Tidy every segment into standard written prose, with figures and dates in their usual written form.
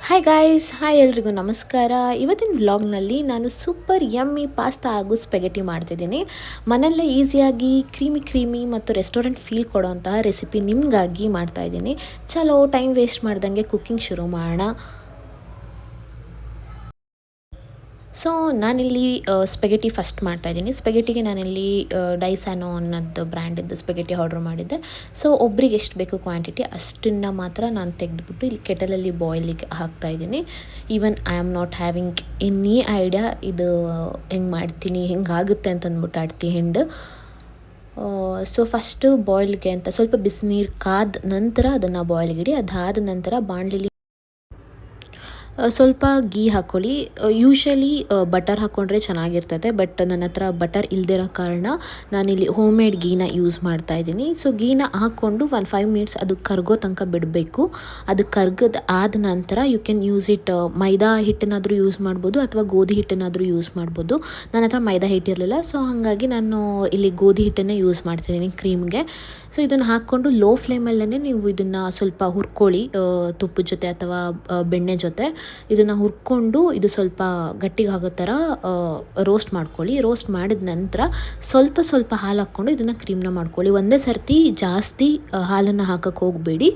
Hi guys, hi ಎಲ್ರಿಗೂ ನಮಸ್ಕಾರ. ಇವತ್ತಿನ ವ್ಲಾಗ್ನಲ್ಲಿ ನಾನು ಸೂಪರ್ ಯಮ್ಮಿ ಪಾಸ್ತಾ ಹಾಗೂ ಸ್ಪೆಗೆಟಿ ಮಾಡ್ತಿದ್ದೀನಿ. ಮನೆಯಲ್ಲೇ ಈಸಿಯಾಗಿ ಕ್ರೀಮಿ ಮತ್ತು ರೆಸ್ಟೋರೆಂಟ್ ಫೀಲ್ ಕೊಡೋಂತಹ ರೆಸಿಪಿ ನಿಮಗಾಗಿ ಮಾಡ್ತಾಯಿದ್ದೀನಿ. ಚಲೋ ಟೈಮ್ ವೇಸ್ಟ್ ಮಾಡ್ದಂಗೆ ಕುಕ್ಕಿಂಗ್ ಶುರು ಮಾಡೋಣ. ಸೊ ನಾನಿಲ್ಲಿ ಸ್ಪೆಗೆಟಿ ಫಸ್ಟ್ ಮಾಡ್ತಾಯಿದ್ದೀನಿ. ಸ್ಪೆಗೆಟಿಗೆ ನಾನಿಲ್ಲಿ ಡೈಸಾನೋ ಅನ್ನೋದು ಬ್ರ್ಯಾಂಡಿದ್ದು ಸ್ಪೆಗೆಟಿ ಆರ್ಡ್ರ್ ಮಾಡಿದ್ದೆ. ಸೊ ಒಬ್ರಿಗೆ ಎಷ್ಟು ಬೇಕು ಕ್ವಾಂಟಿಟಿ ಅಷ್ಟನ್ನು ಮಾತ್ರ ನಾನು ತೆಗೆದುಬಿಟ್ಟು ಇಲ್ಲಿ ಕೆಟಲಲ್ಲಿ ಬಾಯ್ಲಿಗೆ ಹಾಕ್ತಾಯಿದ್ದೀನಿ. Even I am not having any idea ಇದು ಹೆಂಗೆ ಮಾಡ್ತೀನಿ, ಹೆಂಗಾಗುತ್ತೆ ಅಂತಂದ್ಬಿಟ್ಟು ಆಡ್ತಿ ಹಿಂಡು. ಸೊ ಫಸ್ಟು ಬಾಯ್ಲ್ಗೆ ಅಂತ ಸ್ವಲ್ಪ ಬಿಸಿನೀರು ಕಾದ ನಂತರ ಅದನ್ನು ಬಾಯ್ಲ್ಗಿಡಿ. ಅದಾದ ನಂತರ ಬಾಣಲಿಲಿ ಸ್ವಲ್ಪ ಗೀ ಹಾಕ್ಕೊಳ್ಳಿ. ಯೂಶ್ವಲಿ ಬಟರ್ ಹಾಕ್ಕೊಂಡ್ರೆ ಚೆನ್ನಾಗಿರ್ತದೆ, ಬಟ್ ನನ್ನ ಹತ್ರ ಬಟರ್ ಇಲ್ಲದಿರೋ ಕಾರಣ ನಾನಿಲ್ಲಿ ಹೋಮ್ ಮೇಡ್ ಗೀನ ಯೂಸ್ ಮಾಡ್ತಾಯಿದ್ದೀನಿ. ಸೊ ಗೀನ ಹಾಕ್ಕೊಂಡು 5 ಮಿನಿಟ್ಸ್ ಅದು ಕರ್ಗೋ ತನಕ ಬಿಡಬೇಕು. ಅದು ಕರ್ಗದ ಆದ ನಂತರ ಯು ಕ್ಯಾನ್ ಯೂಸ್ ಇಟ್. ಮೈದಾ ಹಿಟ್ಟನ್ನಾದರೂ ಯೂಸ್ ಮಾಡ್ಬೋದು ಅಥವಾ ಗೋಧಿ ಹಿಟ್ಟನ್ನಾದರೂ ಯೂಸ್ ಮಾಡ್ಬೋದು. ನನ್ನ ಹತ್ರ ಮೈದಾ ಹಿಟ್ಟಿರಲಿಲ್ಲ, ಸೊ ಹಾಗಾಗಿ ನಾನು ಇಲ್ಲಿ ಗೋಧಿ ಹಿಟ್ಟನ್ನೇ ಯೂಸ್ ಮಾಡ್ತಿದ್ದೀನಿ ಕ್ರೀಮ್ಗೆ. ಸೊ ಇದನ್ನು ಹಾಕ್ಕೊಂಡು ಲೋ ಫ್ಲೇಮಲ್ಲೇ ನೀವು ಇದನ್ನು ಸ್ವಲ್ಪ ಹುರ್ಕೊಳ್ಳಿ, ತುಪ್ಪದ ಜೊತೆ ಅಥವಾ ಬೆಣ್ಣೆ ಜೊತೆ ಇದನ್ನು ಹುರ್ಕೊಂಡು ಇದು ಸ್ವಲ್ಪ ಗಟ್ಟಿಗೆ ಆಗೋ ಥರ ರೋಸ್ಟ್ ಮಾಡ್ಕೊಳ್ಳಿ. ರೋಸ್ಟ್ ಮಾಡಿದ ನಂತರ ಸ್ವಲ್ಪ ಹಾಲು ಹಾಕ್ಕೊಂಡು ಇದನ್ನು ಕ್ರೀಮ್ನ ಮಾಡ್ಕೊಳ್ಳಿ. ಒಂದೇ ಸರ್ತಿ ಜಾಸ್ತಿ ಹಾಲನ್ನು ಹಾಕಕ್ಕೆ ಹೋಗಬೇಡಿ.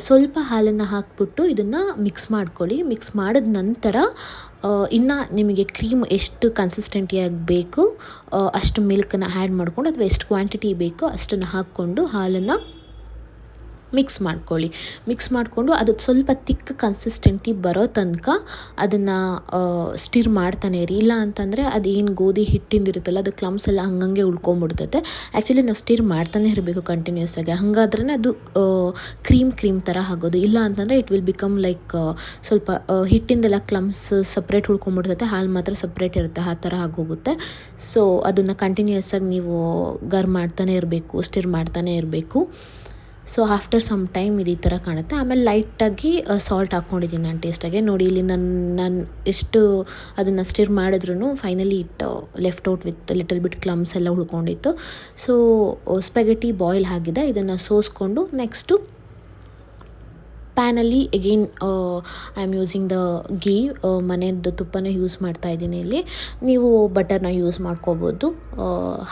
ಸ್ವಲ್ಪ ಹಾಲನ್ನು ಹಾಕ್ಬಿಟ್ಟು ಇದನ್ನು ಮಿಕ್ಸ್ ಮಾಡ್ಕೊಳ್ಳಿ. ಮಿಕ್ಸ್ ಮಾಡಿದ ನಂತರ ಇನ್ನು ನಿಮಗೆ ಕ್ರೀಮ್ ಎಷ್ಟು ಕನ್ಸಿಸ್ಟೆಂಟಿಯಾಗಿ ಬೇಕು ಅಷ್ಟು ಮಿಲ್ಕನ್ನು ಆ್ಯಡ್ ಮಾಡ್ಕೊಂಡು ಅಥವಾ ಎಷ್ಟು ಕ್ವಾಂಟಿಟಿ ಬೇಕೋ ಅಷ್ಟನ್ನು ಹಾಕ್ಕೊಂಡು ಹಾಲನ್ನು ಮಿಕ್ಸ್ ಮಾಡ್ಕೊಳ್ಳಿ. ಮಿಕ್ಸ್ ಮಾಡಿಕೊಂಡು ಅದು ಸ್ವಲ್ಪ ತಿಕ್ ಕನ್ಸಿಸ್ಟೆಂಟಿ ಬರೋ ತನಕ ಅದನ್ನು ಸ್ಟಿರ್ ಮಾಡ್ತಾನೆ ಇರಿ. ಇಲ್ಲ ಅಂತಂದರೆ ಅದೇನು ಗೋಧಿ ಹಿಟ್ಟಿಂದಿರುತ್ತಲ್ಲ ಅದು ಕ್ಲಮ್ಸ್ ಎಲ್ಲ ಹಂಗಂಗೆ ಉಳ್ಕೊಂಬಿಡ್ತೈತೆ. ಆ್ಯಕ್ಚುಲಿ ನಾವು ಸ್ಟಿರ್ ಮಾಡ್ತಾನೆ ಇರಬೇಕು ಕಂಟಿನ್ಯೂಸ್ ಆಗಿ, ಹಾಗಾದ್ರೇ ಅದು ಕ್ರೀಮ್ ಥರ ಆಗೋದು. ಇಲ್ಲ ಅಂತಂದರೆ ಇಟ್ ವಿಲ್ ಬಿಕಮ್ ಲೈಕ್ ಸ್ವಲ್ಪ ಹಿಟ್ಟಿಂದೆಲ್ಲ ಕ್ಲಮ್ಸ್ ಸಪ್ರೇಟ್ ಉಳ್ಕೊಂಬಿಡ್ತೈತೆ, ಹಾಲು ಮಾತ್ರ ಸಪ್ರೇಟ್ ಇರುತ್ತೆ, ಆ ಥರ ಆಗೋಗುತ್ತೆ. ಸೊ ಅದನ್ನು ಕಂಟಿನ್ಯೂಸ್ ಆಗಿ ನೀವು ಮಾಡ್ತಾನೆ ಇರಬೇಕು, ಸ್ಟಿರ್ ಮಾಡ್ತಾನೆ ಇರಬೇಕು. ಸೊ ಆಫ್ಟರ್ ಸಮ್ ಟೈಮ್ ಇದು ಈ ಥರ ಕಾಣುತ್ತೆ. ಆಮೇಲೆ ಲೈಟಾಗಿ ಸಾಲ್ಟ್ ಹಾಕ್ಕೊಂಡಿದ್ದೀನಿ ನಾನು ಟೇಸ್ಟಾಗೆ. ನೋಡಿ ಇಲ್ಲಿ ನಾನು ಎಷ್ಟು ಅದನ್ನು ಸ್ಟಿರ್ ಮಾಡಿದ್ರೂ finally it left out with little bit clumps ಎಲ್ಲ ಉಳ್ಕೊಂಡಿತ್ತು. ಸೊ ಸ್ಪೆಗೆಟಿ ಬಾಯ್ಲ್ ಆಗಿದೆ. ಇದನ್ನು ಸೋಸ್ಕೊಂಡು ನೆಕ್ಸ್ಟು ಪ್ಯಾನಲ್ಲಿ again I am using the ghee, ಮನೆಯದ್ದು ತುಪ್ಪನ ಯೂಸ್ ಮಾಡ್ತಾಯಿದ್ದೀನಿ. ಇಲ್ಲಿ ನೀವು ಬಟರ್ನ ಯೂಸ್ ಮಾಡ್ಕೋಬೋದು.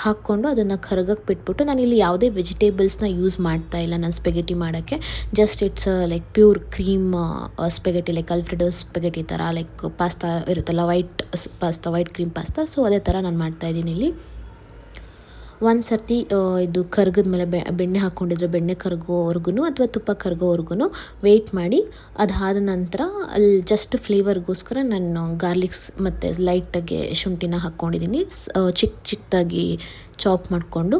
ಹಾಕ್ಕೊಂಡು ಅದನ್ನು ಕರಗಕ್ಕೆ ಬಿಟ್ಬಿಟ್ಟು ನಾನಿಲ್ಲಿ ಯಾವುದೇ ವೆಜಿಟೇಬಲ್ಸ್ನ ಯೂಸ್ ಮಾಡ್ತಾಯಿಲ್ಲ ನಾನು ಸ್ಪೆಗೆಟಿ ಮಾಡೋಕ್ಕೆ. Just it's like pure cream spaghetti, like Alfredo spaghetti ಥರ, ಲೈಕ್ ಪಾಸ್ತಾ ಇರುತ್ತಲ್ಲ, ವೈಟ್ ಕ್ರೀಮ್ ಪಾಸ್ತಾ. ಸೊ ಅದೇ ಥರ ನಾನು ಮಾಡ್ತಾಯಿದ್ದೀನಿ ಇಲ್ಲಿ. ಒಂದು ಸರ್ತಿ ಇದು ಕರ್ಗದ ಮೇಲೆ ಬೆಣ್ಣೆ ಹಾಕ್ಕೊಂಡಿದ್ರೆ ಬೆಣ್ಣೆ ಕರಗೋವರೆಗೂ ಅಥವಾ ತುಪ್ಪ ಕರಗೋವರೆಗೂ ವೆಯ್ಟ್ ಮಾಡಿ. ಅದಾದ ನಂತರ ಅಲ್ಲಿ ಜಸ್ಟ್ ಫ್ಲೇವರ್ಗೋಸ್ಕರ ನಾನು ಗಾರ್ಲಿಕ್ಸ್ ಮತ್ತು ಲೈಟಾಗಿ ಶುಂಠಿನ ಹಾಕ್ಕೊಂಡಿದ್ದೀನಿ, ಚಿಕ್ಕದಾಗಿ ಚಾಪ್ ಮಾಡಿಕೊಂಡು.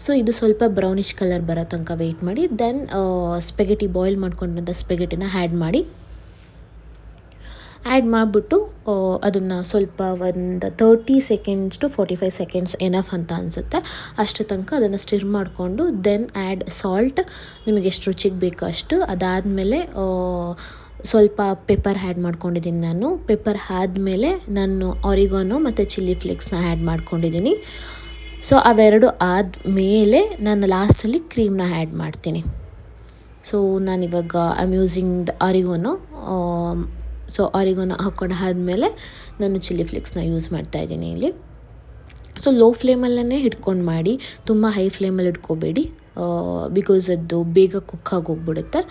ಸೊ ಇದು ಸ್ವಲ್ಪ ಬ್ರೌನಿಷ್ ಕಲರ್ ಬರೋ ತನಕ ವೆಯ್ಟ್ ಮಾಡಿ. ದೆನ್ ಸ್ಪೆಗೆಟಿ ಬಾಯ್ಲ್ ಮಾಡ್ಕೊಂಡಿದ್ದ ಸ್ಪೆಗೆಟಿನ ಆ್ಯಡ್ ಮಾಡಿಬಿಟ್ಟು ಅದನ್ನು ಸ್ವಲ್ಪ ಒಂದು 30 ಸೆಕೆಂಡ್ಸ್ ಟು 45 ಸೆಕೆಂಡ್ಸ್ ಎನಫ್ ಅಂತ ಅನಿಸುತ್ತೆ, ಅಷ್ಟು ತನಕ ಅದನ್ನು ಸ್ಟಿರ್ ಮಾಡಿಕೊಂಡು ದೆನ್ ಆ್ಯಡ್ ಸಾಲ್ಟ್, ನಿಮಗೆ ಎಷ್ಟು ರುಚಿಗೆ ಬೇಕೋ ಅಷ್ಟು. ಅದಾದಮೇಲೆ ಸ್ವಲ್ಪ ಪೆಪ್ಪರ್ ಆ್ಯಡ್ ಮಾಡ್ಕೊಂಡಿದ್ದೀನಿ ನಾನು. ಪೆಪ್ಪರ್ ಆದಮೇಲೆ ನಾನು ಆರಿಗಾನೋ ಮತ್ತು ಚಿಲ್ಲಿ ಫ್ಲೇಕ್ಸ್ನ ಆ್ಯಡ್ ಮಾಡ್ಕೊಂಡಿದ್ದೀನಿ. ಸೊ ಅವೆರಡು ಆದಮೇಲೆ ನಾನು ಲಾಸ್ಟಲ್ಲಿ ಕ್ರೀಮ್ನ ಆ್ಯಡ್ ಮಾಡ್ತೀನಿ. ಸೊ ನಾನಿವಾಗ I am using the oregano. So oregano ಹಾಕ್ಕೊಂಡು ಆದಮೇಲೆ ನಾನು ಚಿಲ್ಲಿ ಫ್ಲೇಕ್ಸ್ನ ಯೂಸ್ ಮಾಡ್ತಾಯಿದ್ದೀನಿ ಇಲ್ಲಿ. ಸೊ ಲೋ ಫ್ಲೇಮಲ್ಲೇ ಹಿಡ್ಕೊಂಡು ಮಾಡಿ, ತುಂಬ ಹೈ ಫ್ಲೇಮಲ್ಲಿ ಇಟ್ಕೋಬೇಡಿ, ಬಿಕಾಸ್ ಅದು ಬೇಗ ಕುಕ್ ಆಗೋಗ್ಬಿಡುತ್ತೆ.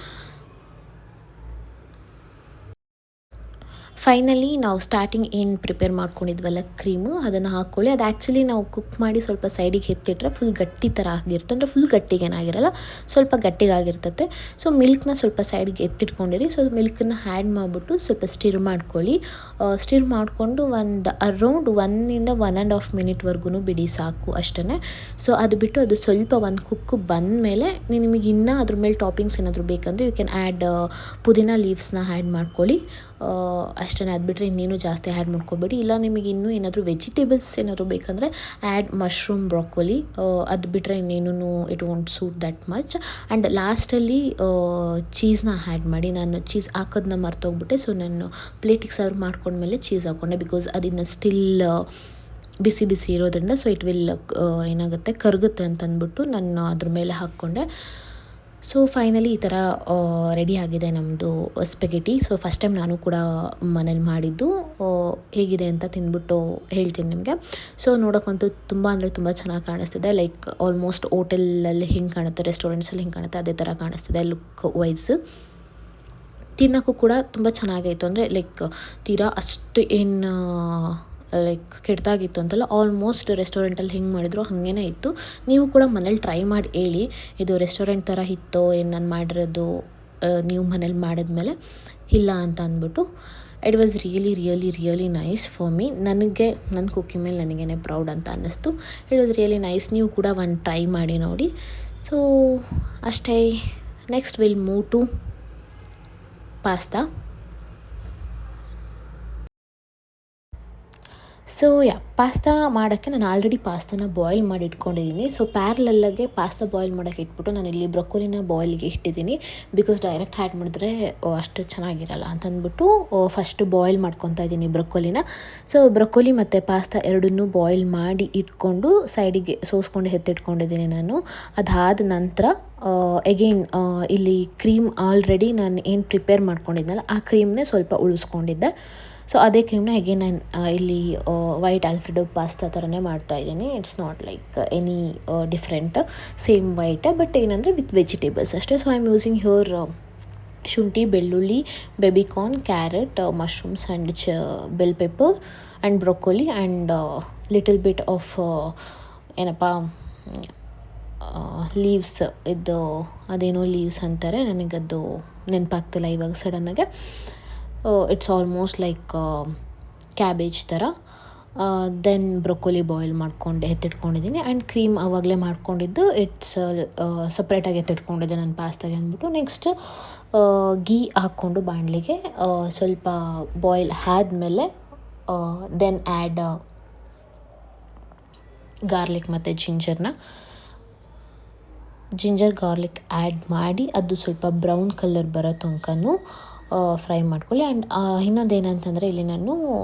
ಫೈನಲಿ ನಾವು ಸ್ಟಾರ್ಟಿಂಗ್ ಏನು ಪ್ರಿಪೇರ್ ಮಾಡ್ಕೊಂಡಿದ್ವಲ್ಲ ಕ್ರೀಮು, ಅದನ್ನು ಹಾಕ್ಕೊಳ್ಳಿ. ಅದು ಆ್ಯಕ್ಚುಲಿ ನಾವು ಕುಕ್ ಮಾಡಿ ಸ್ವಲ್ಪ ಸೈಡಿಗೆ ಎತ್ತಿಟ್ರೆ ಫುಲ್ ಗಟ್ಟಿ ಥರ ಆಗಿರುತ್ತೆ, ಅಂದರೆ ಫುಲ್ ಗಟ್ಟಿಗೇನಾಗಿರಲ್ಲ, ಸ್ವಲ್ಪ ಗಟ್ಟಿಗಾಗಿರ್ತದೆ. ಸೊ ಮಿಲ್ಕ್ನ ಸ್ವಲ್ಪ ಸೈಡ್ಗೆ ಎತ್ತಿಟ್ಕೊಂಡಿರಿ. ಸೊ ಮಿಲ್ಕನ್ನ ಆ್ಯಡ್ ಮಾಡಿಬಿಟ್ಟು ಸ್ವಲ್ಪ ಸ್ಟಿರ್ ಮಾಡ್ಕೊಳ್ಳಿ. ಸ್ಟಿರ್ ಮಾಡಿಕೊಂಡು ಒಂದು ಅರೌಂಡ್ 1 to 1.5 ಮಿನಿಟ್ವರೆಗೂ ಬಿಡಿ, ಸಾಕು ಅಷ್ಟೇ. ಸೊ ಅದು ಬಿಟ್ಟು ಅದು ಸ್ವಲ್ಪ ಒಂದು ಕುಕ್ಕು ಬಂದಮೇಲೆ ನಿಮಗೆ ಇನ್ನೂ ಅದ್ರ ಮೇಲೆ ಟಾಪಿಂಗ್ಸ್ ಏನಾದರೂ ಬೇಕಂದರೆ ಯು ಕ್ಯಾನ್ ಆ್ಯಡ್ ಪುದೀನ ಲೀವ್ಸ್ನ ಆ್ಯಡ್ ಮಾಡ್ಕೊಳ್ಳಿ. ಅಷ್ಟೇ, ಅದು ಬಿಟ್ಟರೆ ಇನ್ನೇನು ಜಾಸ್ತಿ ಆ್ಯಡ್ ಮಾಡ್ಕೋಬೇಡಿ. ಇಲ್ಲ ನಿಮಗೆ ಇನ್ನೂ ಏನಾದರೂ ವೆಜಿಟೇಬಲ್ಸ್ ಏನಾದರೂ ಬೇಕಂದರೆ ಆ್ಯಡ್ ಮಶ್ರೂಮ್, ಬ್ರಾಕೊಲಿ. ಅದು ಬಿಟ್ಟರೆ ಇನ್ನೇನು it want suit that much. And ಲಾಸ್ಟಲ್ಲಿ ಚೀಸ್ನ ಆ್ಯಡ್ ಮಾಡಿ. ನಾನು ಚೀಸ್ ಹಾಕೋದನ್ನ ಮರ್ತೋಗ್ಬಿಟ್ಟೆ. ಸೊ ನಾನು ಪ್ಲೇಟಿಗೆ ಸರ್ವ್ ಮಾಡ್ಕೊಂಡ್ಮೇಲೆ ಚೀಸ್ ಹಾಕ್ಕೊಂಡೆ, ಬಿಕಾಸ್ ಅದನ್ನು ಸ್ಟಿಲ್ ಬಿಸಿ ಇರೋದ್ರಿಂದ ಸೊ ಇಟ್ ವಿಲ್ ಏನಾಗುತ್ತೆ ಕರಗುತ್ತೆ ಅಂತಂದ್ಬಿಟ್ಟು ನಾನು ಅದ್ರ ಮೇಲೆ ಹಾಕ್ಕೊಂಡೆ. ಸೊ ಫೈನಲಿ ಈ ಥರ ರೆಡಿ ಆಗಿದೆ ನಮ್ಮದು ಸ್ಪೆಗೆಟಿ. ಸೊ ಫಸ್ಟ್ ಟೈಮ್ ನಾನು ಕೂಡ ಮನೇಲಿ ಮಾಡಿದ್ದು. ಹೇಗಿದೆ ಅಂತ ತಿಂದ್ಬಿಟ್ಟು ಹೇಳ್ತೀನಿ ನಿಮಗೆ. ಸೊ ನೋಡೋಕ್ಕಂತೂ ತುಂಬ ಅಂದರೆ ತುಂಬ ಚೆನ್ನಾಗಿ ಕಾಣಿಸ್ತಿದೆ. ಲೈಕ್ ಆಲ್ಮೋಸ್ಟ್ ಹೋಟೆಲಲ್ಲಿ ಹೆಂಗೆ ಕಾಣುತ್ತೆ, ರೆಸ್ಟೋರೆಂಟ್ಸಲ್ಲಿ ಹೆಂಗೆ ಕಾಣುತ್ತೆ ಅದೇ ಥರ ಕಾಣಿಸ್ತಿದೆ ಲುಕ್ ವೈಸ್. ತಿನ್ನೋಕ್ಕೂ ಕೂಡ ತುಂಬ ಚೆನ್ನಾಗಾಯಿತು. ಅಂದರೆ ಲೈಕ್ ತೀರಾ ಅಷ್ಟು ಏನು ಲೈಕ್ ಕೆಟ್ಟದಾಗಿತ್ತು ಅಂತಲ್ಲ, ಆಲ್ಮೋಸ್ಟ್ ರೆಸ್ಟೋರೆಂಟಲ್ಲಿ ಹೆಂಗೆ ಮಾಡಿದ್ರು ಹಾಗೇ ಇತ್ತು. ನೀವು ಕೂಡ ಮನೇಲಿ ಟ್ರೈ ಮಾಡಿ ಹೇಳಿ ಇದು ರೆಸ್ಟೋರೆಂಟ್ ಥರ ಇತ್ತೋ ಏನು ನಾನು ಮಾಡಿರೋದು ನೀವು ಮನೇಲಿ ಮಾಡಿದ್ಮೇಲೆ ಇಲ್ಲ ಅಂತ ಅಂದ್ಬಿಟ್ಟು. It was really nice for me. ನನಗೆ ನನ್ನ ಕುಕ್ಕಿಂಗ್ ಮೇಲೆ ನನಗೇ ಪ್ರೌಡ್ ಅಂತ ಅನ್ನಿಸ್ತು. It was really nice. ನೀವು ಕೂಡ ಒಂದು ಟ್ರೈ ಮಾಡಿ ನೋಡಿ. ಸೊ ಅಷ್ಟೇ. Next will move to pasta. So pasta ಮಾಡೋಕ್ಕೆ ನಾನು ಆಲ್ರೆಡಿ ಪಾಸ್ತಾನ ಬಾಯ್ಲ್ ಮಾಡಿ ಇಟ್ಕೊಂಡಿದ್ದೀನಿ. ಸೊ ಪ್ಯಾರಲಲ್ಲಾಗೆ ಪಾಸ್ತಾ ಬಾಯ್ಲ್ ಮಾಡೋಕ್ಕೆ ಇಟ್ಬಿಟ್ಟು ನಾನಿಲ್ಲಿ ಬ್ರೊಕೊಲಿನ ಬಾಯ್ಲ್ಗೆ ಇಟ್ಟಿದ್ದೀನಿ. ಬಿಕಾಸ್ ಡೈರೆಕ್ಟ್ ಆ್ಯಡ್ ಮಾಡಿದ್ರೆ ಅಷ್ಟು ಚೆನ್ನಾಗಿರಲ್ಲ ಅಂತಂದ್ಬಿಟ್ಟು ಫಸ್ಟ್ ಬಾಯ್ಲ್ ಮಾಡ್ಕೊತಾ ಇದ್ದೀನಿ ಬ್ರೊಕೊಲಿನ. ಸೊ ಬ್ರೊಕೊಲಿ ಮತ್ತು ಪಾಸ್ತಾ ಎರಡನ್ನೂ ಬಾಯ್ಲ್ ಮಾಡಿ ಇಟ್ಕೊಂಡು ಸೈಡಿಗೆ ಸೋಸ್ಕೊಂಡು ಎತ್ತಿಟ್ಕೊಂಡಿದ್ದೀನಿ ನಾನು. ಅದಾದ ನಂತರ ಎಗೈನ್ ಇಲ್ಲಿ ಕ್ರೀಮ್ ಆಲ್ರೆಡಿ ನಾನು ಏನು ಪ್ರಿಪೇರ್ ಮಾಡ್ಕೊಂಡಿದ್ನಲ್ಲ ಆ ಕ್ರೀಮ್ನೇ ಸ್ವಲ್ಪ ಉಳಿಸ್ಕೊಂಡಿದ್ದೆ. ಸೊ ಅದೇ ಕ್ರೀಮ್ನ ಹೇಗೆ ನಾನು ಇಲ್ಲಿ ವೈಟ್ ಆಲ್ಫ್ರೆಡೋ ಪಾಸ್ತಾ ಥರನೇ ಮಾಡ್ತಾಯಿದ್ದೀನಿ. It's not like any different, same white, but ಏನಂದರೆ ವಿತ್ ವೆಜಿಟೇಬಲ್ಸ್ ಅಷ್ಟೇ. So I am using here ಶುಂಠಿ, ಬೆಳ್ಳುಳ್ಳಿ, baby corn, carrot, mushrooms and bell pepper and broccoli and little bit of ಏನಪ್ಪ ಲೀವ್ಸ್. ಇದು ಅದೇನೋ leaves ಅಂತಾರೆ, ನನಗದು ನೆನಪಾಗ್ತಿಲ್ಲ ಇವಾಗ ಸಡನ್ನಾಗೆ. ಇಟ್ಸ್ ಆಲ್ಮೋಸ್ಟ್ ಲೈಕ್ ಕ್ಯಾಬೇಜ್ ಥರ. ದೆನ್ ಬ್ರೊಕೊಲಿ ಬಾಯ್ಲ್ ಮಾಡ್ಕೊಂಡು ಎತ್ತಿಟ್ಕೊಂಡಿದ್ದೀನಿ. ಆ್ಯಂಡ್ ಕ್ರೀಮ್ ಆವಾಗಲೇ ಮಾಡ್ಕೊಂಡಿದ್ದು ಇಟ್ಸ್ ಸಪ್ರೇಟಾಗಿ ಎತ್ತಿಟ್ಕೊಂಡಿದ್ದೆ ನಾನು ಪಾಸ್ತಾಗೆ ಅಂದ್ಬಿಟ್ಟು. ನೆಕ್ಸ್ಟ್ ಗೀ ಹಾಕ್ಕೊಂಡು ಬಾಣಲಿಗೆ ಸ್ವಲ್ಪ ಬಾಯ್ಲ್ ಆದಮೇಲೆ ದೆನ್ ಆ್ಯಡ್ ಗಾರ್ಲಿಕ್ ಮತ್ತು ಜಿಂಜರ್ ಗಾರ್ಲಿಕ್ ಆ್ಯಡ್ ಮಾಡಿ ಅದು ಸ್ವಲ್ಪ ಬ್ರೌನ್ ಕಲರ್ ಬರೋ ತನಕನೂ ಫ್ರೈ ಮಾಡ್ಕೊಳ್ಳಿ. ಆ್ಯಂಡ್ ಇನ್ನೊಂದೇನಂತಂದರೆ ಇಲ್ಲಿ ನಾನು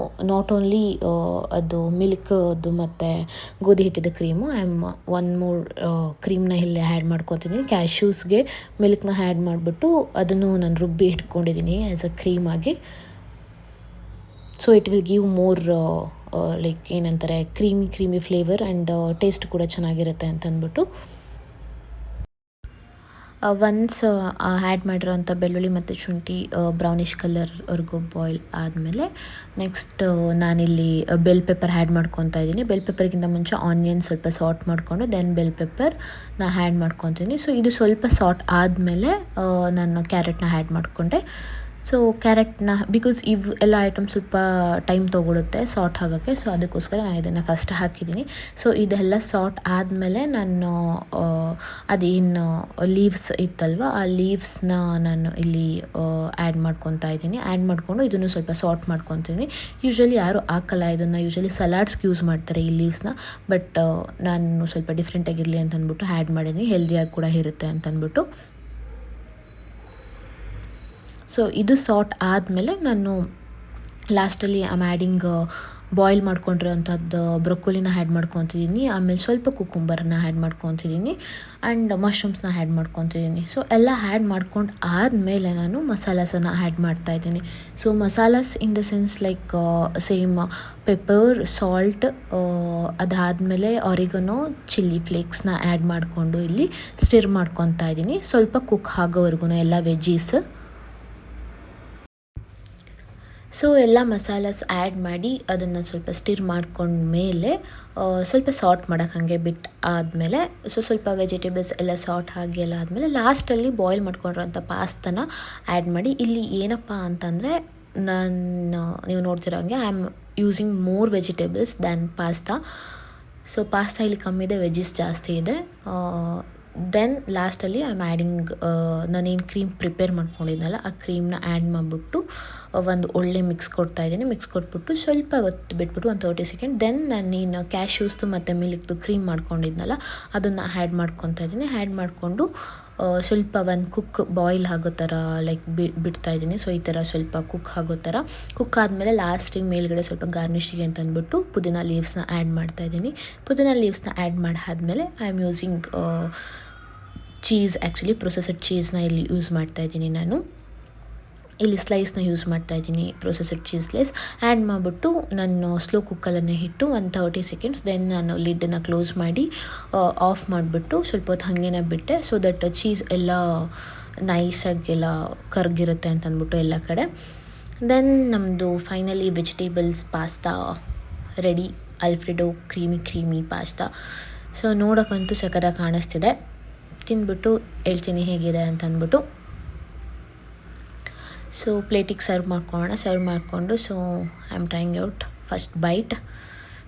ನಾಟ್ ಓನ್ಲಿ ಅದು ಮಿಲ್ಕ್ದು ಮತ್ತು ಗೋಧಿ ಹಿಟ್ಟಿದ cream, I am one more ಕ್ರೀಮ್ನ ಇಲ್ಲೇ ಆ್ಯಡ್ ಮಾಡ್ಕೊತಿದ್ದೀನಿ. ಕ್ಯಾಶ್ಯೂಸ್ಗೆ ಮಿಲ್ಕ್ನ ಆ್ಯಡ್ ಮಾಡಿಬಿಟ್ಟು ಅದನ್ನು ನಾನು ರುಬ್ಬಿ ಇಟ್ಕೊಂಡಿದ್ದೀನಿ ಆ್ಯಸ್ ಅ ಕ್ರೀಮಾಗಿ. So it will give more like ಏನಂತಾರೆ ಕ್ರೀಮಿ ಫ್ಲೇವರ್ ಆ್ಯಂಡ್ ಟೇಸ್ಟ್ ಕೂಡ ಚೆನ್ನಾಗಿರುತ್ತೆ ಅಂತಂದ್ಬಿಟ್ಟು. ಒನ್ಸ್ ಆ್ಯಡ್ ಮಾಡಿರೋಂಥ ಬೆಳ್ಳುಳ್ಳಿ ಮತ್ತು ಶುಂಠಿ ಬ್ರೌನಿಷ್ ಕಲರ್ವರೆಗೂ ಬಾಯ್ಲ್ ಆದಮೇಲೆ ನೆಕ್ಸ್ಟ್ ನಾನಿಲ್ಲಿ ಬೆಲ್ ಪೆಪ್ಪರ್ ಆ್ಯಡ್ ಮಾಡ್ಕೊತಾ ಇದ್ದೀನಿ. ಬೆಲ್ ಪೆಪ್ಪರ್ಗಿಂತ ಮುಂಚೆ ಆನಿಯನ್ ಸ್ವಲ್ಪ ಸಾಟ್ ಮಾಡಿಕೊಂಡು ದೆನ್ ಬೆಲ್ ಪೆಪ್ಪರ್ನ ಆ್ಯಡ್ ಮಾಡ್ಕೊತೀನಿ. ಸೊ ಇದು ಸ್ವಲ್ಪ ಸಾಟ್ ಆದಮೇಲೆ ನಾನು ಕ್ಯಾರೆಟ್ನ ಆ್ಯಡ್ ಮಾಡಿಕೊಂಡೆ. ಸೊ ಕ್ಯಾರೆಟ್ನ ಬಿಕಾಸ್ ಇವು ಎಲ್ಲ ಐಟಮ್ ಸ್ವಲ್ಪ ಟೈಮ್ ತೊಗೊಳುತ್ತೆ ಸಾಟ್ ಆಗೋಕ್ಕೆ. ಸೊ ಅದಕ್ಕೋಸ್ಕರ ನಾನು ಇದನ್ನು ಫಸ್ಟ್ ಹಾಕಿದ್ದೀನಿ. ಸೊ ಇದೆಲ್ಲ ಸಾಟ್ ಆದಮೇಲೆ ನಾನು ಅದೇನು ಲೀವ್ಸ್ ಇತ್ತಲ್ವ ಆ ಲೀವ್ಸ್ನ ನಾನು ಇಲ್ಲಿ ಆ್ಯಡ್ ಮಾಡ್ಕೊತಾ ಇದ್ದೀನಿ. ಆ್ಯಡ್ ಮಾಡಿಕೊಂಡು ಇದನ್ನು ಸ್ವಲ್ಪ ಸಾಟ್ ಮಾಡ್ಕೊತೀನಿ. ಯೂಶ್ವಲಿ ಯಾರು ಹಾಕಲ್ಲ ಇದನ್ನು, ಯೂಶ್ವಲಿ ಸಲಾಡ್ಸ್ಗೆ ಯೂಸ್ ಮಾಡ್ತಾರೆ ಈ ಲೀವ್ಸ್ನ. ಬಟ್ ನಾನು ಸ್ವಲ್ಪ ಡಿಫ್ರೆಂಟಾಗಿರಲಿ ಅಂತಂದ್ಬಿಟ್ಟು ಆ್ಯಡ್ ಮಾಡಿದ್ದೀನಿ, ಹೆಲ್ದಿಯಾಗಿ ಕೂಡ ಇರುತ್ತೆ ಅಂತಂದ್ಬಿಟ್ಟು. ಸೊ ಇದು ಸಾಟ್ ಆದಮೇಲೆ ನಾನು ಲಾಸ್ಟಲ್ಲಿ ಐ ಆಮ್ ಆ್ಯಡಿಂಗ್ ಬಾಯ್ಲ್ ಮಾಡ್ಕೊಂಡಿರೋಂಥದ್ದು ಬ್ರೊಕೊಲಿನ ಆ್ಯಡ್ ಮಾಡ್ಕೊತಿದ್ದೀನಿ. ಆಮೇಲೆ ಸ್ವಲ್ಪ ಕುಕುಂಬರನ್ನ ಆ್ಯಡ್ ಮಾಡ್ಕೊತಿದ್ದೀನಿ ಆ್ಯಂಡ್ ಮಶ್ರೂಮ್ಸ್ನ ಆ್ಯಡ್ ಮಾಡ್ಕೊತಿದ್ದೀನಿ. ಸೊ ಎಲ್ಲ ಆ್ಯಡ್ ಮಾಡ್ಕೊಂಡು ಆದಮೇಲೆ ನಾನು ಮಸಾಲಾಸನ್ನು ಆ್ಯಡ್ ಮಾಡ್ತಾಯಿದ್ದೀನಿ. So masalas in the sense like same pepper, salt, ಅದಾದಮೇಲೆ ಆರಿಗನೋ, ಚಿಲ್ಲಿ ಫ್ಲೇಕ್ಸ್ನ ಆ್ಯಡ್ ಮಾಡಿಕೊಂಡು ಇಲ್ಲಿ ಸ್ಟಿರ್ ಮಾಡ್ಕೊತಾ ಇದ್ದೀನಿ ಸ್ವಲ್ಪ ಕುಕ್ ಆಗೋವರೆಗೂ ಎಲ್ಲ ವೆಜ್ಜೀಸ್. ಸೊ ಎಲ್ಲ ಮಸಾಲಾಸ್ ಆ್ಯಡ್ ಮಾಡಿ ಅದನ್ನು ಸ್ವಲ್ಪ ಸ್ಟಿರ್ ಮಾಡ್ಕೊಂಡ್ಮೇಲೆ ಸ್ವಲ್ಪ ಸಾಟ್ ಮಾಡೋಕೆ ಹಾಗೆ ಬಿಟ್ಟು ಆದಮೇಲೆ ಸ್ವಲ್ಪ ವೆಜಿಟೇಬಲ್ಸ್ ಎಲ್ಲ ಸಾಟ್ ಆಗಿ ಎಲ್ಲ ಆದಮೇಲೆ ಲಾಸ್ಟಲ್ಲಿ ಬಾಯ್ಲ್ ಮಾಡ್ಕೊಂಡಿರೋಂಥ ಪಾಸ್ತಾನ ಆ್ಯಡ್ ಮಾಡಿ. ಇಲ್ಲಿ ಏನಪ್ಪ ಅಂತಂದರೆ ನೀವು ನೋಡ್ತಿರೋ ಹಂಗೆ I am using more vegetables than pasta. So pasta ಇಲ್ಲಿ ಕಮ್ಮಿ ಇದೆ, ವೆಜ್ಜಿಸ್ ಜಾಸ್ತಿ ಇದೆ. ದೆನ್ ಲಾಸ್ಟಲ್ಲಿ ಐ ಆಮ್ ಆ್ಯಡಿಂಗ್ ನಾನೇನು ಕ್ರೀಮ್ ಪ್ರಿಪೇರ್ ಮಾಡ್ಕೊಂಡಿದ್ನಲ್ಲ ಆ ಕ್ರೀಮ್ನ ಆ್ಯಡ್ ಮಾಡಿಬಿಟ್ಟು ಒಂದು ಒಳ್ಳೆ ಮಿಕ್ಸ್ ಕೊಡ್ತಾಯಿದ್ದೀನಿ. ಮಿಕ್ಸ್ ಕೊಟ್ಬಿಟ್ಟು ಸ್ವಲ್ಪ ಹೊತ್ತು ಬಿಟ್ಬಿಟ್ಟು ಒಂದು 30 ಸೆಕೆಂಡ್ ದೆನ್ ನಾನೇನು ಕ್ಯಾಶ್ಯೂಸ್ದು ಮತ್ತು ಮಿಲ್ಕ್ದು ಕ್ರೀಮ್ ಮಾಡ್ಕೊಂಡಿದ್ನಲ್ಲ ಅದನ್ನು ಆ್ಯಡ್ ಮಾಡ್ಕೊತಾ ಇದ್ದೀನಿ. ಆ್ಯಡ್ ಮಾಡಿಕೊಂಡು ಸ್ವಲ್ಪ ಒಂದು ಕುಕ್ ಬಾಯ್ಲ್ ಆಗೋ ಥರ ಲೈಕ್ ಬಿಡ್ತಾಯಿದ್ದೀನಿ. ಸೊ ಈ ಥರ ಸ್ವಲ್ಪ ಕುಕ್ ಆಗೋ ಥರ ಕುಕ್ ಆದಮೇಲೆ ಲಾಸ್ಟಿಗೆ ಮೇಲ್ಗಡೆ ಸ್ವಲ್ಪ ಗಾರ್ನಿಷಿಗೆ ಅಂತ ಅಂದ್ಬಿಟ್ಟು ಪುದೀನ ಲೀವ್ಸ್ನ ಆ್ಯಡ್ ಮಾಡ್ತಾಯಿದ್ದೀನಿ. ಪುದೀನ ಲೀವ್ಸ್ನ ಆ್ಯಡ್ ಮಾಡಾದ್ಮೇಲೆ I am using cheese, actually processed ಚೀಸ್ನ ಇಲ್ಲಿ ಯೂಸ್ ಮಾಡ್ತಾಯಿದ್ದೀನಿ ನಾನು. ಇಲ್ಲಿ ಸ್ಲೈಸ್ನ ಯೂಸ್ ಮಾಡ್ತಾಯಿದ್ದೀನಿ, ಪ್ರೊಸೆಸಡ್ ಚೀಸ್ ಸ್ಲೈಸ್. ಆ್ಯಡ್ ಮಾಡಿಬಿಟ್ಟು ನಾನು ಸ್ಲೋ ಕುಕ್ಕಲ್ಲೇ ಇಟ್ಟು 30 ಸೆಕೆಂಡ್ಸ್, ದೆನ್ ನಾನು ಲಿಡ್ಡನ್ನು ಕ್ಲೋಸ್ ಮಾಡಿ ಆಫ್ ಮಾಡಿಬಿಟ್ಟು ಸ್ವಲ್ಪ ಹೊತ್ತು ಹಾಗೇನೆ ಬಿಟ್ಟೆ. ಸೊ ದಟ್ ಚೀಸ್ ಎಲ್ಲ ನೈಸಾಗೆಲ್ಲ ಕರ್ಗಿರುತ್ತೆ ಅಂತ ಅಂದ್ಬಿಟ್ಟು ಎಲ್ಲ ಕಡೆ. ದೆನ್ ನಮ್ಮದು finally vegetables pasta ready, Alfredo creamy pasta. So ನೋಡೋಕ್ಕಂತೂ ಸಖತ್ತಾಗಿ ಕಾಣಿಸ್ತಿದೆ. ತಿಂದ್ಬಿಟ್ಟು ಹೇಳ್ತೀನಿ ಹೇಗಿದೆ ಅಂತ ಅಂದ್ಬಿಟ್ಟು. ಸೊ ಪ್ಲೇಟಿಗೆ ಸರ್ವ್ ಮಾಡಿಕೊಂಡು so I am trying out first bite.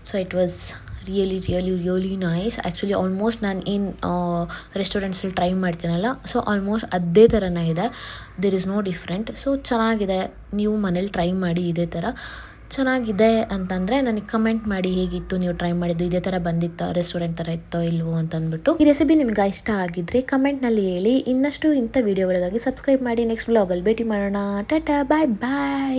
So it was really nice. Actually almost ನಾನು ಏನು ರೆಸ್ಟೋರೆಂಟ್ಸಲ್ಲಿ ಟ್ರೈ ಮಾಡ್ತೀನಲ್ಲ, ಸೊ ಆಲ್ಮೋಸ್ಟ್ ಅದೇ ಥರನೇ ಇದೆ. There is no different. So ಚೆನ್ನಾಗಿದೆ, ನೀವು ಮನೇಲಿ ಟ್ರೈ ಮಾಡಿ ಇದೇ ಥರ. ಚೆನ್ನಾಗಿದೆ ಅಂತಂದರೆ ನನಗೆ ಕಮೆಂಟ್ ಮಾಡಿ ಹೇಗಿತ್ತು, ನೀವು ಟ್ರೈ ಮಾಡಿದ್ದು ಇದೇ ಥರ ಬಂದಿತ್ತಾ, ರೆಸ್ಟೋರೆಂಟ್ ಥರ ಇತ್ತೋ ಇಲ್ವೋ ಅಂತಂದ್ಬಿಟ್ಟು. ಈ ರೆಸಿಪಿ ನಿಮ್ಗೆ ಇಷ್ಟ ಆಗಿದ್ದರೆ ಕಮೆಂಟ್ನಲ್ಲಿ ಹೇಳಿ. ಇನ್ನಷ್ಟು ಇಂಥ ವೀಡಿಯೋಗಳಿಗಾಗಿ ಸಬ್ಸ್ಕ್ರೈಬ್ ಮಾಡಿ. ನೆಕ್ಸ್ಟ್ ವ್ಲಾಗಲ್ಲಿ ಭೇಟಿ ಮಾಡೋಣ. ಟಾಟಾ, ಬಾಯ್ ಬಾಯ್.